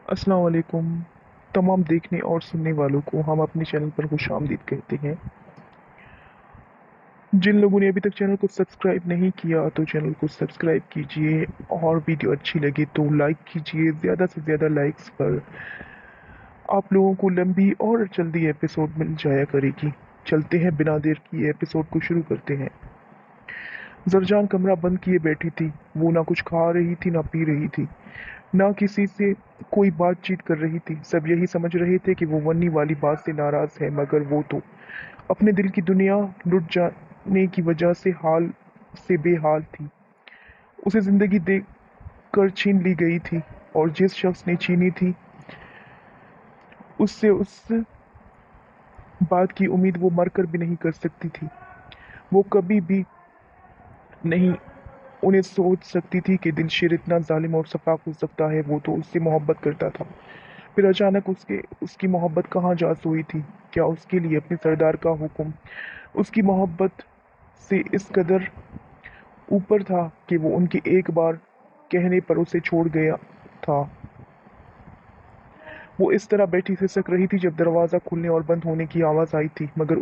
अस्सलाम वालेकुम तमाम देखने और सुनने वालों को हम अपने चैनल पर खुशामदीद कहते हैं। जिन लोगों ने अभी तक चैनल को सब्सक्राइब नहीं किया तो चैनल को सब्सक्राइब कीजिए और वीडियो अच्छी लगे तो लाइक कीजिए। ज़्यादा से ज़्यादा लाइक्स पर आप लोगों को लंबी और जल्दी एपिसोड मिल जाया करेगी। चलते हैं बिना देर किए एपिसोड को शुरू करते हैं। जरजान कमरा बंद किए बैठी थी। वो ना कुछ खा रही थी ना पी रही थी, ना किसी से कोई बातचीत कर रही थी। सब यही समझ रहे थे कि वो वन्नी वाली बात से नाराज है, मगर वो तो अपने दिल की दुनिया लुट जाने की वजह से हाल से बेहाल थी। उसे जिंदगी देख कर छीन ली गई थी, और जिस शख्स ने छीनी थी उससे उस बात की उम्मीद वो मरकर भी नहीं कर सकती थी। वो कभी भी नहीं उन्हें सोच सकती थी कि दिलशेर इतना जालिम और सफाक हो सकता है। वो तो उससे मोहब्बत करता था, फिर अचानक उसकी मोहब्बत कहाँ जा सोई थी। क्या उसके लिए अपने सरदार का हुक्म उसकी मोहब्बत से इस कदर ऊपर था कि वो उनके एक बार कहने पर उसे छोड़ गया था। वो इस तरह बैठी सिसक रही थी जब दरवाज़ा खुलने और बंद होने की आवाज़ आई थी, मगर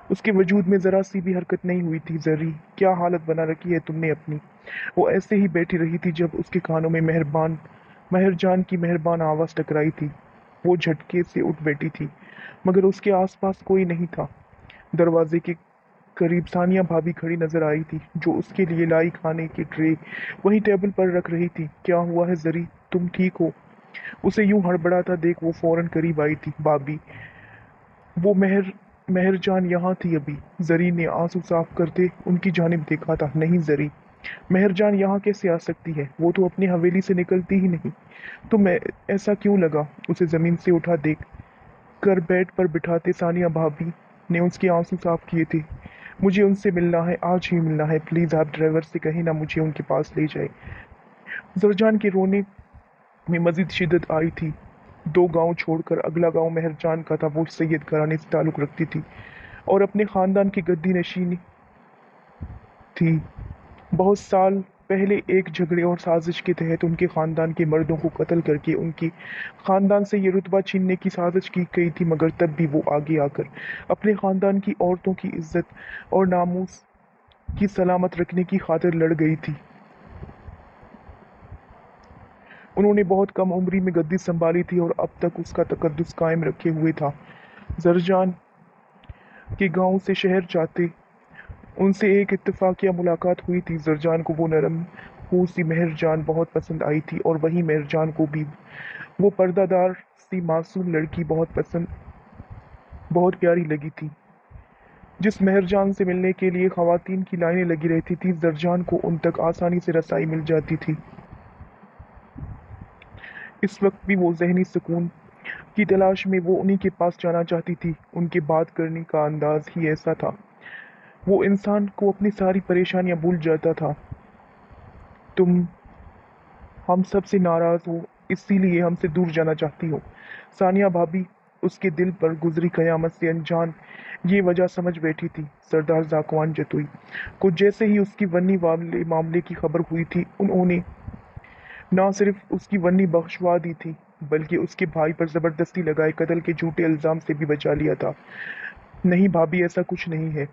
उसके वजूद में ज़रा सी भी हरकत नहीं हुई थी। जरी, क्या हालत बना रखी है तुमने अपनी। वो ऐसे ही बैठी रही थी जब उसके कानों में मेहरजान की मेहरबान आवाज़ टकराई थी। वो झटके से उठ बैठी थी, मगर उसके आसपास कोई नहीं था। दरवाजे के करीब सानिया भाभी खड़ी नजर आई थी, जो उसके लिए लाई खाने की ट्रे वहीं टेबल पर रख रही थी। क्या हुआ है जरी, तुम ठीक हो। उसे यूं हड़बड़ाता देख वो फौरन करीब आई थी। भाभी, वो मेहरजान यहाँ थी अभी। जरी ने आंसू साफ करते उनकी जानिब देखा था। नहीं जरी, मेहरजान यहाँ कैसे आ सकती है, वो तो अपनी हवेली से निकलती ही नहीं। तो मैं ऐसा क्यों लगा। उसे जमीन से उठा देख कर बेड पर बिठाते सानिया भाभी ने उसके आंसू साफ किए थे। मुझे उनसे मिलना है, आज ही मिलना है। प्लीज आप ड्राइवर से कहीं ना मुझे उनके पास ले जाए। जरजान के रोने में मजीद शिद्दत आई थी। दो गांव छोड़कर अगला गांव मेहरजान का था। वो सैयद घराने से ताल्लुक रखती थी और अपने खानदान की गद्दी नशीन थी। बहुत साल पहले एक झगड़े और साजिश के तहत उनके खानदान के मर्दों को कत्ल करके उनके खानदान से ये रुतबा छीनने की साजिश की गई थी, मगर तब भी वो आगे आकर अपने खानदान की औरतों की इज्जत और नामूस की सलामत रखने की खातिर लड़ गई थी। उन्होंने बहुत कम उम्री में गद्दी संभाली थी और अब तक उसका तकद्दुस कायम रखे हुए था। जरजान के गांव से शहर जाते उनसे एक इत्तेफाकिया मुलाकात हुई थी। जरजान को वो नरम सी मेहरजान बहुत पसंद आई थी, और वहीं मेहरजान को भी वो पर्दादार सी मासूम लड़की बहुत प्यारी लगी थी। जिस मेहरजान से मिलने के लिए खवातीन की लाइनें लगी रहती थी, जरजान को उन तक आसानी से रसाई मिल जाती थी। इस वक्त भी वो जहनी सुकून की तलाश में वो उन्हीं के पास जाना चाहती थी। उनके बात करने का अंदाज ही ऐसा था, वो इंसान को अपनी सारी परेशानियां भूल जाता था। तुम हम सब से नाराज हो, इसीलिए हमसे दूर जाना चाहती हो। सानिया भाभी उसके दिल पर गुजरी कयामत से अनजान ये वजह समझ बैठी थी। सरदार जाकवान जतोई को जैसे ही उसकी वन्नी वाले मामले की खबर हुई थी, उन्होंने ना सिर्फ उसकी वन्नी बख्शवा दी थी, बल्कि उसके भाई पर जबरदस्ती लगाए कत्ल के झूठे इल्जाम से भी बचा लिया था। नहीं भाभी, ऐसा कुछ नहीं है।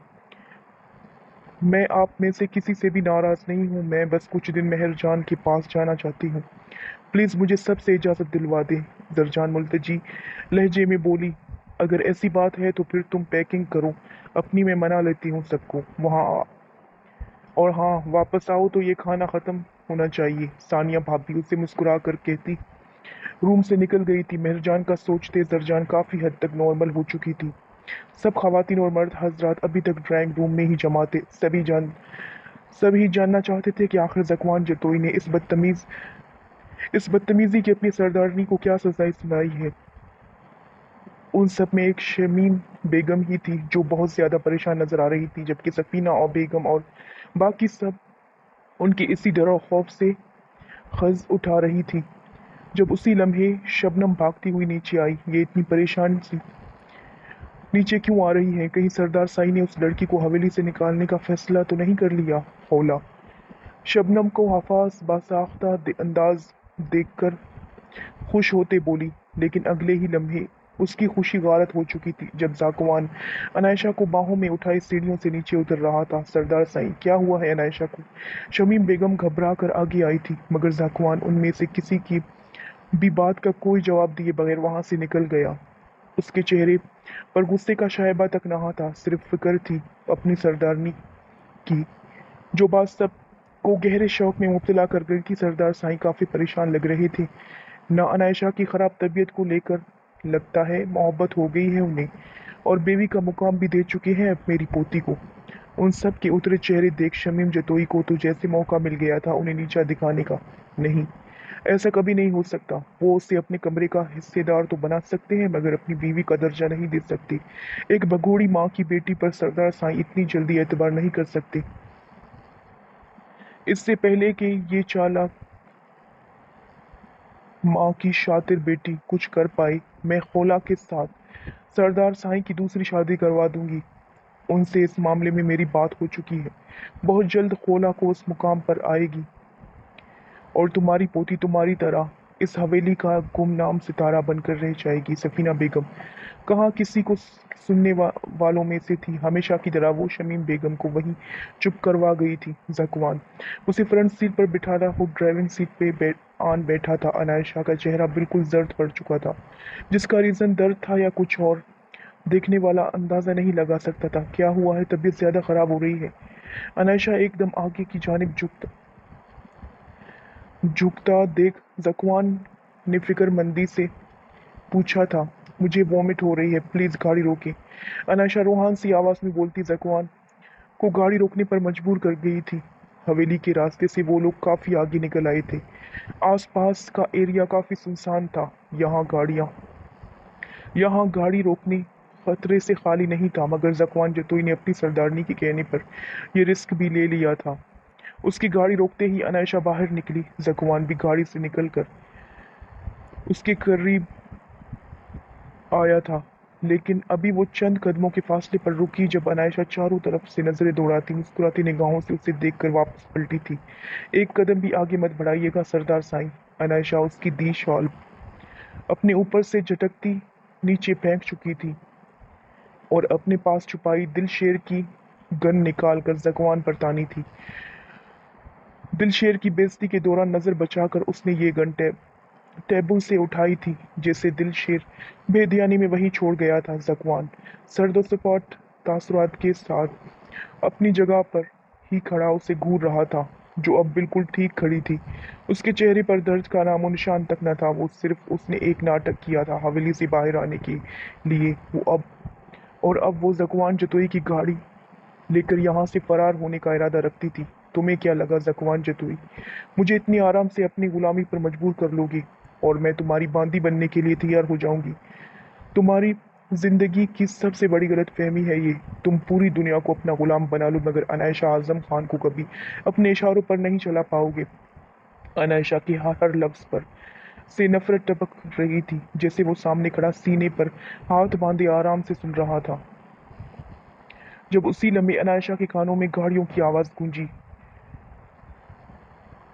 मैं आप में से किसी से भी नाराज नहीं हूँ। मैं बस कुछ दिन मेहरजान के पास जाना चाहती हूँ। प्लीज मुझे सबसे इजाजत दिलवा दे। जरजान मुल्तजी लहजे में बोली। अगर ऐसी बात है तो फिर तुम पैकिंग करो, अपनी मैं मना लेती हूँ सबको वहाँ और हाँ, वापस आओ तो ये खाना खत्म होना चाहिए। सानिया भाभी उसे मुस्कुरा कर कहती रूम से निकल गई थी। मेहरजान का सोचते जरजान काफी हद तक नॉर्मल हो चुकी थी। सब खवातीन और मर्द हजरात अभी तक ड्राइंग रूम में ही जमा थे। सभी जानना चाहते थे कि आखिर जकवान जतोई ने इस बदतमीजी की अपनी सरदारनी को क्या सजाएं सुनाई है। उन सब में एक शमीम बेगम ही थी जो बहुत ज्यादा परेशान नजर आ रही थी, जबकि सफीना और बेगम और बाकी सब उनके इसी डर और खौफ से खज उठा रही थी। जब उसी लम्हे शबनम भागती हुई नीचे आई। ये इतनी परेशान सी नीचे क्यों आ रही है। कहीं सरदार साई ने उस लड़की को हवेली से निकालने का फैसला तो नहीं कर लिया। हौला शबनम को हफास बासाख्ता अंदाज देखकर खुश होते बोली, लेकिन अगले ही लम्हे उसकी खुशी गारत हो चुकी थी जब ज़ाकुवान अनायशा को बाहों में उठाए सीढ़ियों से नीचे उतर रहा था। सरदार साईं, क्या हुआ है अनायशा को? शमीम बेगम घबरा कर आगे आई थी, मगर ज़ाकुवान उनमें से किसी की भी बात का कोई जवाब दिए बगैर वहां से निकल गया। उसके चेहरे पर गुस्से का शायबा तक नहा था, सिर्फ फिक्र थी अपनी सरदारनी की, जो बात सबको गहरे शौक में मुब्तला कर गई थी। सरदार साईं काफी परेशान लग रहे थे। ना अनायशा की खराब तबीयत को लेकर, लगता है मोहब्बत हो गई है उन्हें, और बेवी का मुकाम भी दे चुके हैं अब मेरी पोती को। उन सब के उतरे चेहरे देख शमीम जतोई को तो जैसे मौका मिल गया था उन्हें नीचा दिखाने का। नहीं, ऐसा कभी नहीं हो सकता। वो उसे अपने कमरे का हिस्सेदार तो बना सकते हैं, मगर अपनी बीवी का दर्जा नहीं दे सकते। एक भगोड़ी माँ की बेटी पर सरदार साईं इतनी जल्दी एतबार नहीं कर सकते। इससे पहले कि ये चालाक माँ की शातिर बेटी कुछ कर पाए, मैं खोला के साथ सरदार साईं की दूसरी शादी करवा दूंगी। उनसे इस मामले में मेरी बात हो चुकी है। बहुत जल्द खोला को उस मुकाम पर आएगी, और तुम्हारी पोती तुम्हारी तरह इस हवेली का गुमनाम सितारा बनकर रह जाएगी। सफीना बेगम कहाँ किसी को सुनने वालों में से थी। हमेशा की तरह वो शमीम बेगम को वहीं चुप करवा गई थी। ज़कवान उसे फ्रंट सीट पर बिठाता खुद ड्राइविंग सीट पे आन बैठा था। अनायशा का चेहरा बिल्कुल जर्द पड़ चुका था, जिसका रीज़न दर्द था या कुछ और, देखने वाला अंदाजा नहीं लगा सकता था। क्या हुआ है? तबीयत ज्यादा खराब हो रही है? अनायशा एकदम आगे की जानिब झुकता देख ज़कवान ने फिक्रमंदी से पूछा था, मुझे वॉमिट हो रही है, प्लीज गाड़ी रोके। अनायशा रूहान सी आवाज में बोलती ज़कवान को गाड़ी रोकने पर मजबूर कर गई थी। हवेली के रास्ते से वो लोग काफी आगे निकल आए थे। आसपास का एरिया काफी सुनसान था। यहाँ गाड़ी रोकने खतरे से खाली नहीं था, मगर ज़कवान जतोई ने अपनी सरदारनी के कहने पर यह रिस्क भी ले लिया था। उसकी गाड़ी रोकते ही अनायशा बाहर निकली। ज़कवान भी गाड़ी से निकलकर उसके करीब आया था, लेकिन अभी वो चंद कदमों के फासले पर रुकी जब अनायशा चारों तरफ से नजरें दौड़ाती मुस्कुराती निगाहों से उसे देखकर वापस पलटी थी। एक कदम भी आगे मत बढ़ाइएगा सरदार साईं। अनायशा उसकी दी शॉल अपने ऊपर से झटकती नीचे फेंक चुकी थी और अपने पास छुपाई दिलशेर की गन निकाल कर ज़कवान पर तानी थी। दिलशेर की बेइज्जती के दौरान नजर बचाकर उसने ये गन टेबल से उठाई थी, जैसे दिलशेर बेध्यानी में वहीं छोड़ गया था। ज़कवान सर्दोसपाट तासुरात के साथ अपनी जगह पर ही खड़ा उसे घूर रहा था, जो अब बिल्कुल ठीक खड़ी थी। उसके चेहरे पर दर्द का नामो निशान तक न था। वो सिर्फ उसने एक नाटक किया था हवेली से बाहर आने के लिए। अब वो ज़कवान जतोई की गाड़ी लेकर यहाँ से फरार होने का इरादा रखती थी। तुम्हें क्या लगा ज़कवान जतोई, मुझे इतनी आराम से अपनी गुलामी पर मजबूर कर लोगे और मैं तुम्हारी बांदी बनने के लिए तैयार हो जाऊंगी? तुम्हारी जिंदगी की सबसे बड़ी गलतफहमी है ये। तुम पूरी दुनिया को अपना गुलाम बना लो, मगर अनायशा आजम खान को कभी अपने इशारों पर नहीं चला पाओगे। अनायशा के हर लफ्ज पर से नफरत टपक रही थी, जैसे वो सामने खड़ा सीने पर हाथ बांधे आराम से सुन रहा था। जब उसी लम्हे अनायशा के कानों में गाड़ियों की आवाज गूंजी,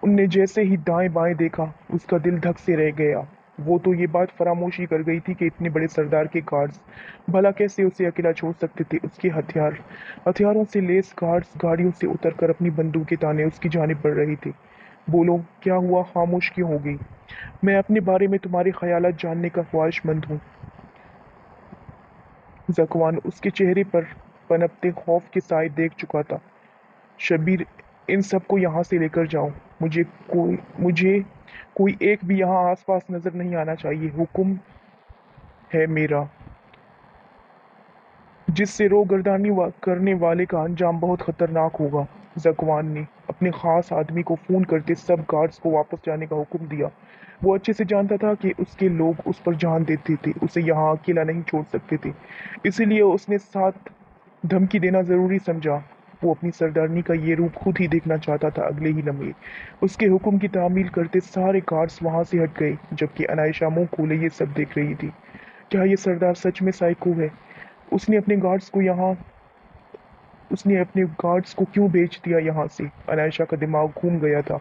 उनने जैसे ही दाएं बाएं देखा, उसका दिल धक से रह गया। वो तो ये बात फरामोशी कर गई थी कि इतने बड़े सरदार के गार्ड्स भला कैसे उसे अकेला छोड़ सकते थे। उसके हथियारों से लेस गार्ड्स गाड़ियों से उतरकर अपनी बंदूकें ताने उसकी जानिब बढ़ रही थी। बोलो, क्या हुआ? खामोश क्यों हो गई? मैं अपने बारे में तुम्हारे ख्यालात जानने का ख्वाहिशमंद हूँ। ज़कवान उसके चेहरे पर पनपते खौफ के साए देख चुका था। शब्बीर, इन सबको यहाँ से लेकर जाओ। मुझे कोई एक भी यहाँ आसपास नजर नहीं आना चाहिए। हुक्म है मेरा। जिससे रोगर्दानी करने वाले का अंजाम बहुत खतरनाक होगा। ज़कवान ने अपने खास आदमी को फोन करके सब गार्ड्स को वापस जाने का हुक्म दिया। वो अच्छे से जानता था कि उसके लोग उस पर जान देते थे, उसे यहाँ अकेला नहीं छोड़ सकते थे। इसीलिए उसने साथ धमकी देना जरूरी समझा। वो अपनी सरदारनी का ये रूप खुद ही देखना चाहता था। अगले ही लम्हे उसके हुक्म की तामील करते सारे गार्ड्स वहां से हट गए, जबकि अनायशा मुंह खोले ये सब देख रही थी। क्या ये सरदार सच में साइको है? उसने अपने गार्ड्स को यहाँ उसने अपने गार्ड्स को क्यों भेज दिया यहाँ से? अनायशा का दिमाग घूम गया था।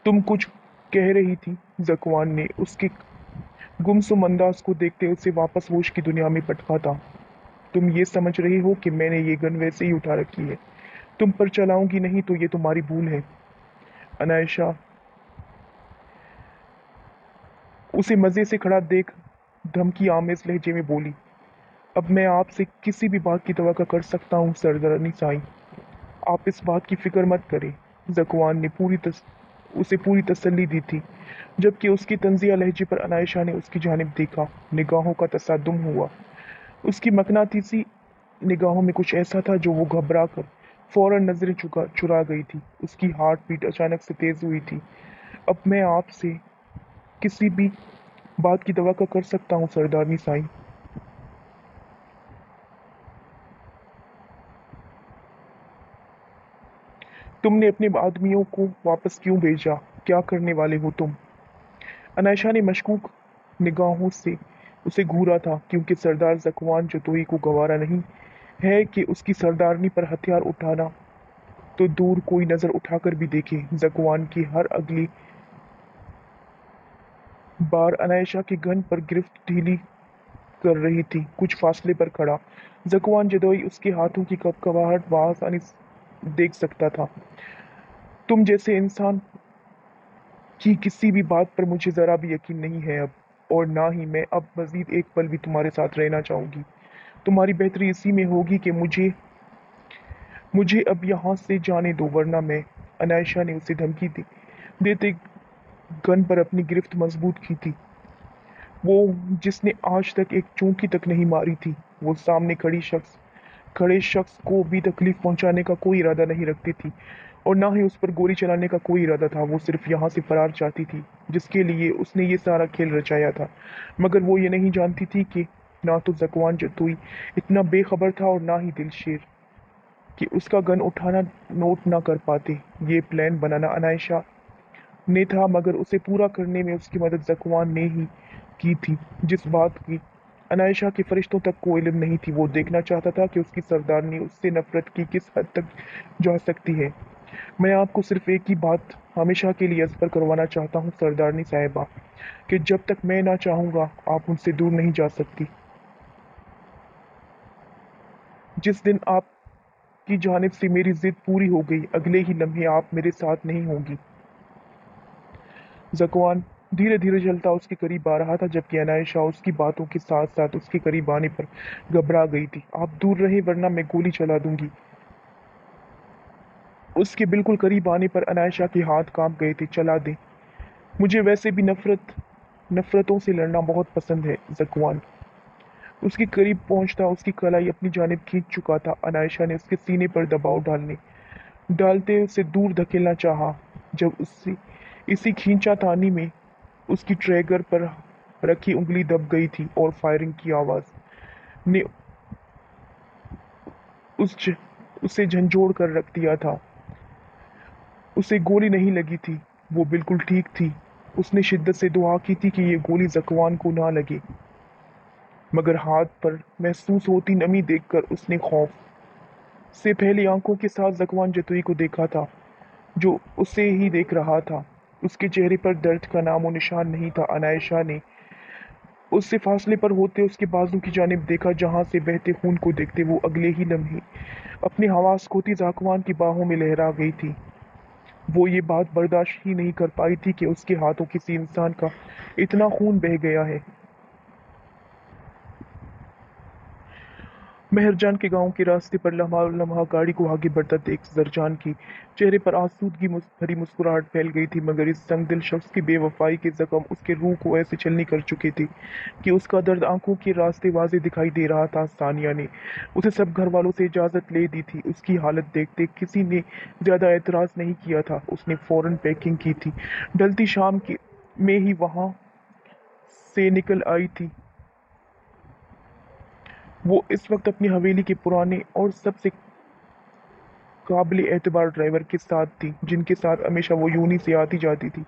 तुम कुछ कह रही थी। ज़कवान ने उसके गुमसुम अंदाज को देखते उसे वापस होश की दुनिया में पटका था। तुम ये समझ रही हो कि मैंने ये गन वैसे ही उठा रखी है, तुम पर चलाऊंगी नहीं तो ये तुम्हारी भूल है। अनायशा उसे मजे से खड़ा देख धमकी आमेज लहजे में बोली, अब मैं आपसे किसी भी बात की तवक्को कर सकता हूँ सरदारनी साईं। आप इस बात की फिक्र मत करें। ज़कवान ने उसे पूरी तसल्ली दी थी, जबकि उसकी तंजिया लहजे पर अनायशा ने उसकी जानिब देखा। निगाहों का तसादुम हुआ। उसकी मकनातीसी निगाहों में कुछ ऐसा था जो वो घबरा कर फौरन नजरें चुरा गई थी। उसकी हार्ट बीट अचानक से तेज हुई थी। अब मैं आपसे किसी भी बात की तवक्को कर सकता हूँ सरदारनी साईं। तुमने अपने आदमियों को वापस क्यों भेजा? क्या करने वाले हो तुम? अनायशा ने मशकूक निगाहों से उसे घूरा था, क्योंकि सरदार ज़कवान जतोई को गवारा नहीं है कि उसकी सरदारनी पर हथियार उठाना तो दूर कोई नजर उठाकर भी देखे। ज़कवान की हर अगली बार अनायशा की गन पर गिरफ्त ढीली कर रही थी। कुछ फासले पर खड़ा ज़कवान जदोई उसके हाथों की कपकपाहट बआसानी देख सकता था। तुम जैसे इंसान की किसी भी बात पर मुझे जरा भी यकीन नहीं है अब, और ना ही मैं अब मजीद एक पल भी तुम्हारे साथ रहना चाहूंगी। तुम्हारी बेहतरी इसी में होगी कि मुझे मुझे अब यहाँ से जाने दो, वरना मैं। अनायशा ने उसे धमकी देते गन पर अपनी गिरफ्त मजबूत की थी। वो जिसने आज तक एक चौंकी तक नहीं मारी थी, वो सामने खड़े शख्स को भी तकलीफ पहुंचाने का कोई इरादा नहीं रखती थी, और ना ही उस पर गोली चलाने का कोई इरादा था। वो सिर्फ यहाँ से फरार चाहती थी, जिसके लिए उसने ये सारा खेल रचाया था। मगर वो ये नहीं जानती थी कि ना तो ज़कवान जतोई इतना बेखबर था और ना ही दिलशेर कि उसका गन उठाना नोट ना कर पाते। ये प्लान बनाना अनायशा ने था, मगर उसे पूरा करने में उसकी मदद ज़कवान ने ही की थी। जिस बात की अनायशा के फरिश्तों तक को इल्म नहीं थी, वो देखना चाहता था कि उसकी सरदारनी उससे नफरत की किस हद तक जा सकती है। मैं आपको सिर्फ एक ही बात हमेशा के लिए अज़बर करवाना चाहता हूँ सरदारनी साहिबा, कि जब तक मैं ना चाहूँगा आप मुझसे दूर नहीं जा सकती। जिस दिन आपकी जानिब से मेरी जिद पूरी हो गई, अगले ही लम्हे आप मेरे साथ नहीं होंगी। ज़कवान धीरे धीरे चलता उसके करीब आ रहा था, जबकि अनायशा उसकी बातों के साथ साथ उसके करीब आने पर घबरा गई थी। आप दूर रहे वरना मैं गोली चला दूंगी। उसके बिल्कुल करीब आने पर अनायशा के हाथ कांप गए थे। चला दे, मुझे वैसे भी नफरतों से लड़ना बहुत पसंद है। ज़कवान उसके करीब पहुंचता उसकी कलाई अपनी जानिब खींच चुका था। अनायशा ने उसके सीने पर दबाव डालते उसे दूर धकेलना चाहा, जब उससे इसी खींचातानी में उसकी ट्रैगर पर रखी उंगली दब गई थी, और फायरिंग की आवाज ने उस ज, उसे झंझोड़ कर रख दिया था। उसे गोली नहीं लगी थी, वो बिल्कुल ठीक थी। उसने शिद्दत से दुआ की थी कि ये गोली ज़कवान को ना लगे, मगर हाथ पर महसूस होती नमी देखकर उसने खौफ से पहली आंखों के साथ ज़कवान जतुई को देखा था, जो उसे ही देख रहा था। उसके चेहरे पर दर्द का नामो निशान नहीं था। अनायशा ने उससे फासले पर होते उसके बाजू की जानिब देखा, जहां से बहते खून को देखते वो अगले ही लम्हे अपनी हवास खोती ज़ाकवान की बाहों में लहरा गई थी। वो ये बात बर्दाश्त ही नहीं कर पाई थी कि उसके हाथों किसी इंसान का इतना खून बह गया है। मेहरजान के गांव के रास्ते पर लम्हा लम्हा गाड़ी को आगे बढ़ता देख जरजान की चेहरे पर आसूदगी भरी मुस्कुराहट फैल गई थी, मगर इस संगदिल शख्स की बेवफाई के जख्म उसके रूह को ऐसे छलनी कर चुके थे कि उसका दर्द आंखों के रास्ते वाजे दिखाई दे रहा था। सानिया ने उसे सब घर वालों से इजाज़त ले दी थी। उसकी हालत देखते किसी ने ज़्यादा एतराज़ नहीं किया था। उसने फ़ौरन पैकिंग की थी, ढलती शाम की में ही वहाँ से निकल आई थी। वो इस वक्त अपनी हवेली के पुराने और सबसे काबिल एतबार ड्राइवर के साथ थी, जिनके साथ हमेशा वो यूनी से आती जाती थी।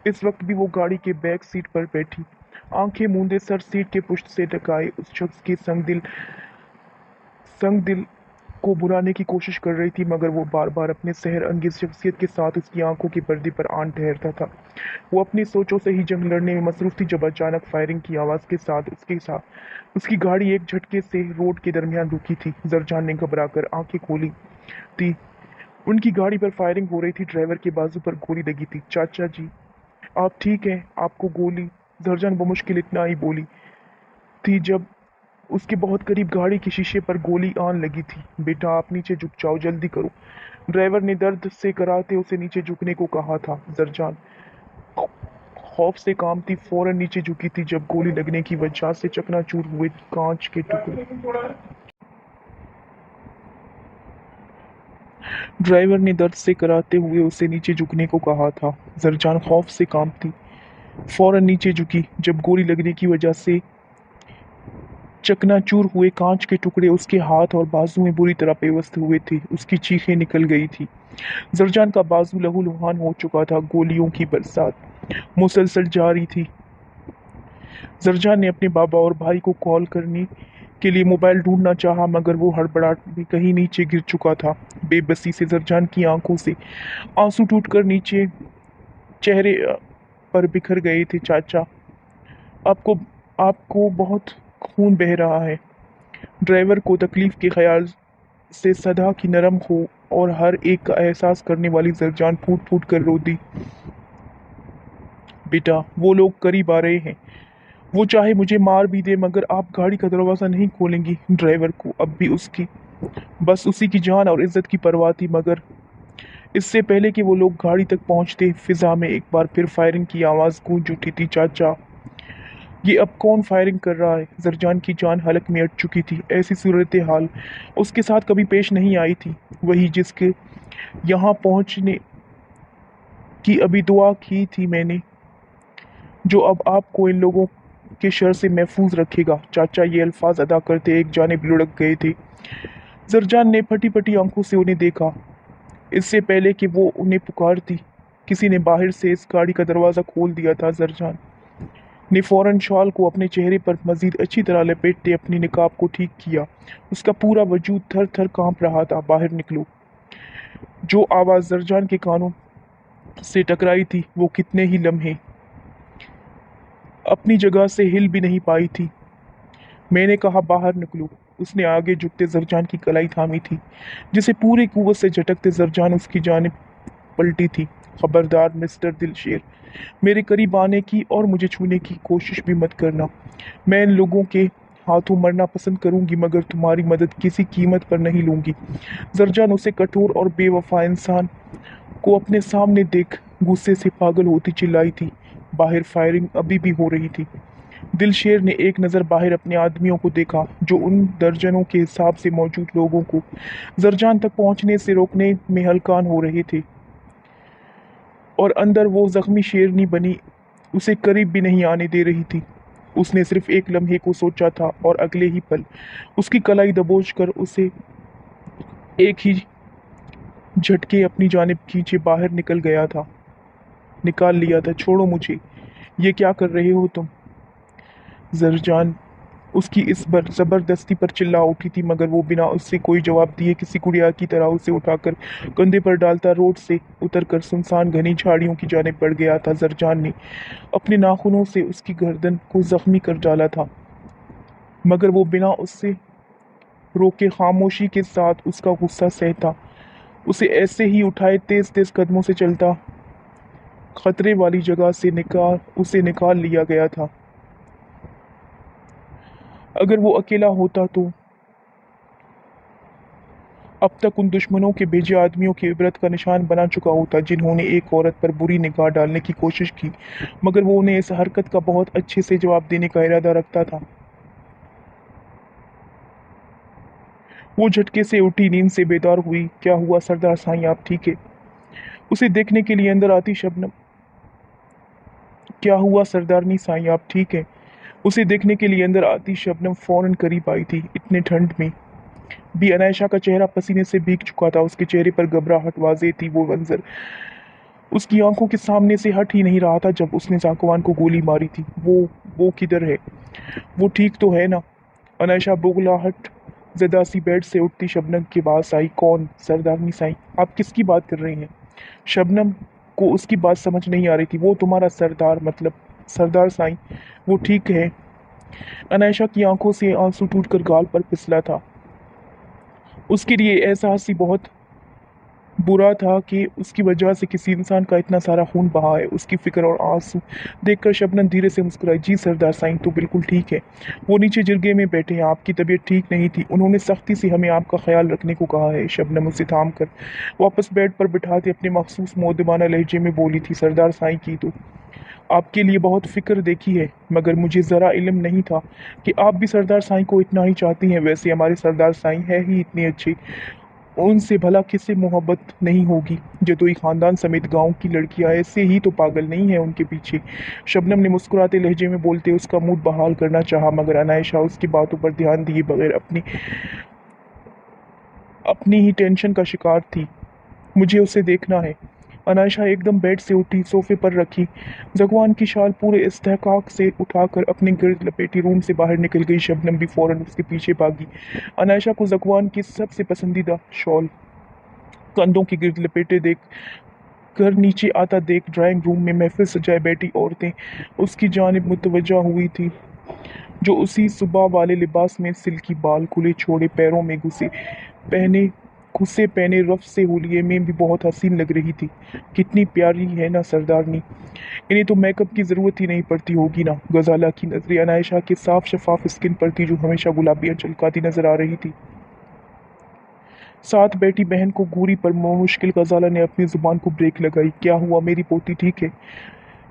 इस वक्त भी वो गाड़ी के बैक सीट पर बैठी, आंखें मूंदे, सर सीट के पुश्त से टकाए, उस शख्स के संग दिल को बुलाने की कोशिश कर रही थी, मगर वो बार बार अपने सहर अंगेज शख्सियत के साथ उसकी आंखों के पर्दे पर आन ठहरता था। वो अपनी सोचों से ही जंग लड़ने में मसरूफ थी जब अचानक फायरिंग की आवाज के साथ उसकी गाड़ी एक झटके से रोड के दरमियान रुकी थी। जरजान ने घबराकर आंखें खोली थी। उनकी गाड़ी पर फायरिंग हो रही थी। ड्राइवर के बाजू पर गोली लगी थी। चाचा जी, आप ठीक हैं? आपको गोली? जरजान बमुश्किल इतना ही बोली थी जब उसके बहुत करीब गाड़ी के शीशे पर गोली आन लगी थी। बेटा, आप नीचे झुक जाओ, जल्दी करो। ड्राइवर ने दर्द से कराहते उसे नीचे झुकने को कहा था। जरजान खौफ से कांपती फौरन नीचे झुकी थी जब गोली लगने की वजह से चकनाचूर हुए कांच के टुकड़े। ड्राइवर ने दर्द से कराते हुए उसे नीचे झुकने को कहा था। जरजान खौफ से कांपती फौरन नीचे झुकी जब गोली लगने की वजह से चकनाचूर हुए कांच के टुकड़े उसके हाथ और बाजू में बुरी तरह पेवस्त हुए थे। उसकी चीखें निकल गई थी। जरजान का बाजू लहूलुहान हो चुका था। गोलियों की बरसात मुसलसल जारी थी। जरजान ने अपने बाबा और भाई को कॉल करने के लिए मोबाइल ढूंढना चाहा, मगर वो हड़बड़ाहट में कहीं नीचे गिर चुका था। बेबसी से जरजान की आंखों से आंसू टूटकर नीचे चेहरे पर बिखर गए थे। चाचा, आपको आपको बहुत खून बह रहा है। ड्राइवर को तकलीफ के ख्याल से सदा की नरम हो और हर एक का एहसास करने वाली जरजान फूट फूट कर रो दी। बेटा, वो लोग करीब आ रहे हैं। वो चाहे मुझे मार भी दे, मगर आप गाड़ी का दरवाज़ा नहीं खोलेंगी। ड्राइवर को अब भी बस उसी की जान और इज्जत की परवाह थी। मगर इससे पहले कि वो लोग गाड़ी तक पहुंचते, फिजा में एक बार फिर फायरिंग की आवाज़ गूंज उठी थी। चाचा, ये अब कौन फायरिंग कर रहा है? जरजान की जान हलक में अट चुकी थी। ऐसी सूरत हाल उसके साथ कभी पेश नहीं आई थी। वही जिसके यहाँ पहुंचने की अभी दुआ की थी मैंने, जो अब आपको इन लोगों के शर से महफूज रखेगा। चाचा, ये अल्फाज अदा करते एक जानिब लुढ़क गए थे। जरजान ने फटी फटी आंखों से उन्हें देखा। इससे पहले कि वो उन्हें पुकारती, किसी ने बाहर से इस गाड़ी का दरवाज़ा खोल दिया था। जरजान ने फौरन शॉल को अपने चेहरे पर मजीद अच्छी तरह लपेटते अपनी निकाब को ठीक किया। उसका पूरा वजूद थर थर कांप रहा था। बाहर निकलो। जो आवाज़ जरजान के कानों से टकराई थी, वो कितने ही लम्हे अपनी जगह से हिल भी नहीं पाई थी। मैंने कहा, बाहर निकलो। उसने आगे झुकते जरजान की कलाई थामी थी, जिसे पूरी कुव्वत से झटकते जरजान उसकी जानिब पलटी थी। खबरदार मिस्टर दिलशेर, मेरे करीब आने की और मुझे छूने की कोशिश भी मत करना। मैं इन लोगों के हाथों मरना पसंद करूंगी, मगर तुम्हारी मदद किसी कीमत पर नहीं लूंगी। जरजान उसे कठोर और बेवफा इंसान को अपने सामने देख गुस्से से पागल होती चिल्लाई थी। बाहर फायरिंग अभी भी हो रही थी। दिलशेर ने एक नज़र बाहर अपने आदमियों को देखा, जो उन दर्जनों के हिसाब से मौजूद लोगों को जरजान तक पहुंचने से रोकने में हलकान हो रहे थे। और अंदर वो जख्मी शेरनी बनी उसे करीब भी नहीं आने दे रही थी। उसने सिर्फ एक लम्हे को सोचा था और अगले ही पल उसकी कलाई दबोच कर उसे एक ही झटके अपनी जानिब खींचे बाहर निकाल लिया था। छोड़ो मुझे, ये क्या कर रहे हो तुम? जरजान उसकी इस जबरदस्ती पर चिल्ला उठी थी, मगर वो बिना उससे कोई जवाब दिए किसी गुड़िया की तरह उसे उठाकर कंधे पर डालता रोड से उतरकर सुनसान घनी झाड़ियों की जानिब बढ़ गया था। जरजान ने अपने नाखूनों से उसकी गर्दन को जख्मी कर डाला था, मगर वो बिना उससे रोके खामोशी के साथ उसका गुस्सा सहता। उसे ऐसे ही उठाए तेज तेज कदमों से चलता खतरे वाली जगह से निकाल लिया गया था। अगर वो अकेला होता तो अब तक उन दुश्मनों के भेजे आदमियों की इबरत का निशान बना चुका होता, जिन्होंने एक औरत पर बुरी निगाह डालने की कोशिश की, मगर वो उन्हें इस हरकत का बहुत अच्छे से जवाब देने का इरादा रखता था। वो झटके से उठी, नींद से बेदार हुई। क्या हुआ सरदार साईं, आप ठीक है? उसे देखने के लिए अंदर आती शबनम क्या हुआ सरदारनी साईं, आप ठीक है? उसे देखने के लिए अंदर आती शबनम फौरन करीब आई थी। इतने ठंड में भी अनायशा का चेहरा पसीने से भीग चुका था। उसके चेहरे पर घबराहट वाज़ेह थी। वो मंजर उसकी आंखों के सामने से हट ही नहीं रहा था जब उसने साकवान को गोली मारी थी। वो किधर है? वो ठीक तो है ना? अनायशा बुगलाहट ज़दा सी बेड से उठती शबनम के पास आई। कौन? सरदारनी साईं। आप किसकी बात कर रही हैं? शबनम को उसकी बात समझ नहीं आ रही थी। वो तुम्हारा सरदार, मतलब सरदार साईं। वो ठीक है। अनायशा की आंखों से आंसू टूटकर गाल पर फिसला था। उसके लिए एहसास ही बहुत बुरा था कि उसकी वजह से किसी इंसान का इतना सारा खून बहा है। उसकी फिक्र और आंसू देखकर शबनम धीरे से मुस्कुराई। जी सरदार साईं तो बिल्कुल ठीक है। वो नीचे जिरगे में बैठे हैं। आपकी तबीयत ठीक नहीं थी। उन्होंने सख्ती से हमें आपका ख्याल रखने को कहा है। शबनम उसे थाम कर वापस बेड पर बिठाते अपने मखसूस मोदबाना लहजे में बोली थी। सरदार साईं की तो आपके लिए बहुत फिक्र देखी है, मगर मुझे ज़रा इल्म नहीं था कि आप भी सरदार साईं को इतना ही चाहती हैं। वैसे हमारे सरदार साईं है ही इतने अच्छे, उनसे भला किससे मोहब्बत नहीं होगी। जदोई खानदान समेत गांव की लड़कियां ऐसे ही तो पागल नहीं है उनके पीछे। शबनम ने मुस्कुराते लहजे में बोलते उसका मूड बहाल करना चाहा, मगर अनायशा उसकी बातों पर ध्यान दिए बगैर अपनी ही टेंशन का शिकार थी। मुझे उसे देखना है। अनायशा एकदम बेड से उठी, सोफे पर रखी जगवान की शाल पूरे इस्तेहकाक से उठाकर अपने गिर्द लपेटी रूम से बाहर निकल गई। शबनम भी फौरन उसके पीछे भागी। अनायशा को जगवान की सबसे पसंदीदा शॉल कंधों के गिर्द लपेटे देख कर नीचे आता देख ड्राइंग रूम में महफिल सजाए बैठी औरतें उसकी जानिब मुतवज्जा हुई थी, जो उसी सुबह वाले लिबास में सिल्की बाल खुले छोड़े पैरों में पहने घुसे रफ से हुलिये में भी बहुत हसीन लग रही थी। कितनी प्यारी है ना सरदारनी। इन्हें तो मेकअप की जरूरत ही नहीं पड़ती होगी ना। गजाला की नजरें अनायशा के साफ शफाफ स्किन पर थी, जो हमेशा गुलाबियां चमकाती नजर आ रही थी। साथ बैठी बहन को घूरी पर मुश्किल गजाला ने अपनी जुबान को ब्रेक लगाई। क्या हुआ, मेरी पोती ठीक है?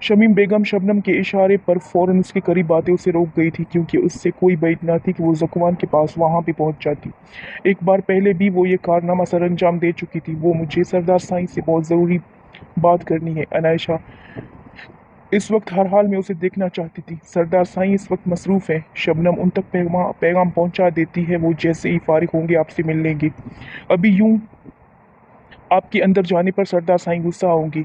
शमीम बेगम शबनम के इशारे पर फौरन उसके करीब आते उसे रोक गई थी, क्योंकि उससे कोई बैद न थी कि वो ज़कुवान के पास वहां भी पहुंच जाती। एक बार पहले भी वो ये कारनामा सर अंजाम दे चुकी थी। वो मुझे सरदार साईं से बहुत ज़रूरी बात करनी है। अनायशा इस वक्त हर हाल में उसे देखना चाहती थी। सरदार साईं इस वक्त मसरूफ़ हैं। शबनम उन तक पैगाम पहुंचा देती है। वो जैसे ही फारिग होंगे आपसे मिल लेंगे। अभी यूं आपके अंदर जाने पर सरदार साईं गुस्सा होंगी।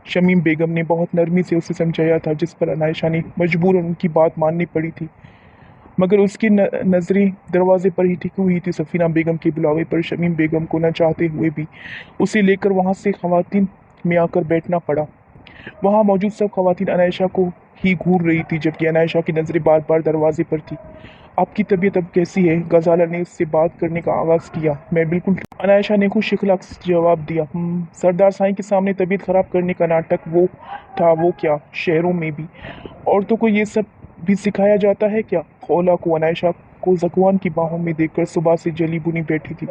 शमीम बेगम ने बहुत नरमी से उसे समझाया था, जिस पर अनायशा ने मजबूरन उनकी बात माननी पड़ी थी, मगर उसकी नजरें दरवाजे पर ही टिकी हुई थी। सफीना बेगम के बुलावे पर शमीम बेगम को न चाहते हुए भी उसे लेकर वहां से खवातीन में आकर बैठना पड़ा। वहां मौजूद सब खवातीन अनायशा को ही घूर रही थी, जबकि अनायशा की नजरें बार बार दरवाजे पर थी। आपकी तबीयत अब कैसी है? गजाला ने उससे बात करने का आगाज किया। मैं बिल्कुल। अनायशा ने खुश इखलाक से जवाब दिया। सरदार साईं के सामने तबीयत खराब करने का नाटक वो था। वो क्या, शहरों में भी औरतों को ये सब भी सिखाया जाता है क्या? खौला को अनायशा को ज़कुवान की बाहों में देखकर सुबह से जली बुनी बैठी थी।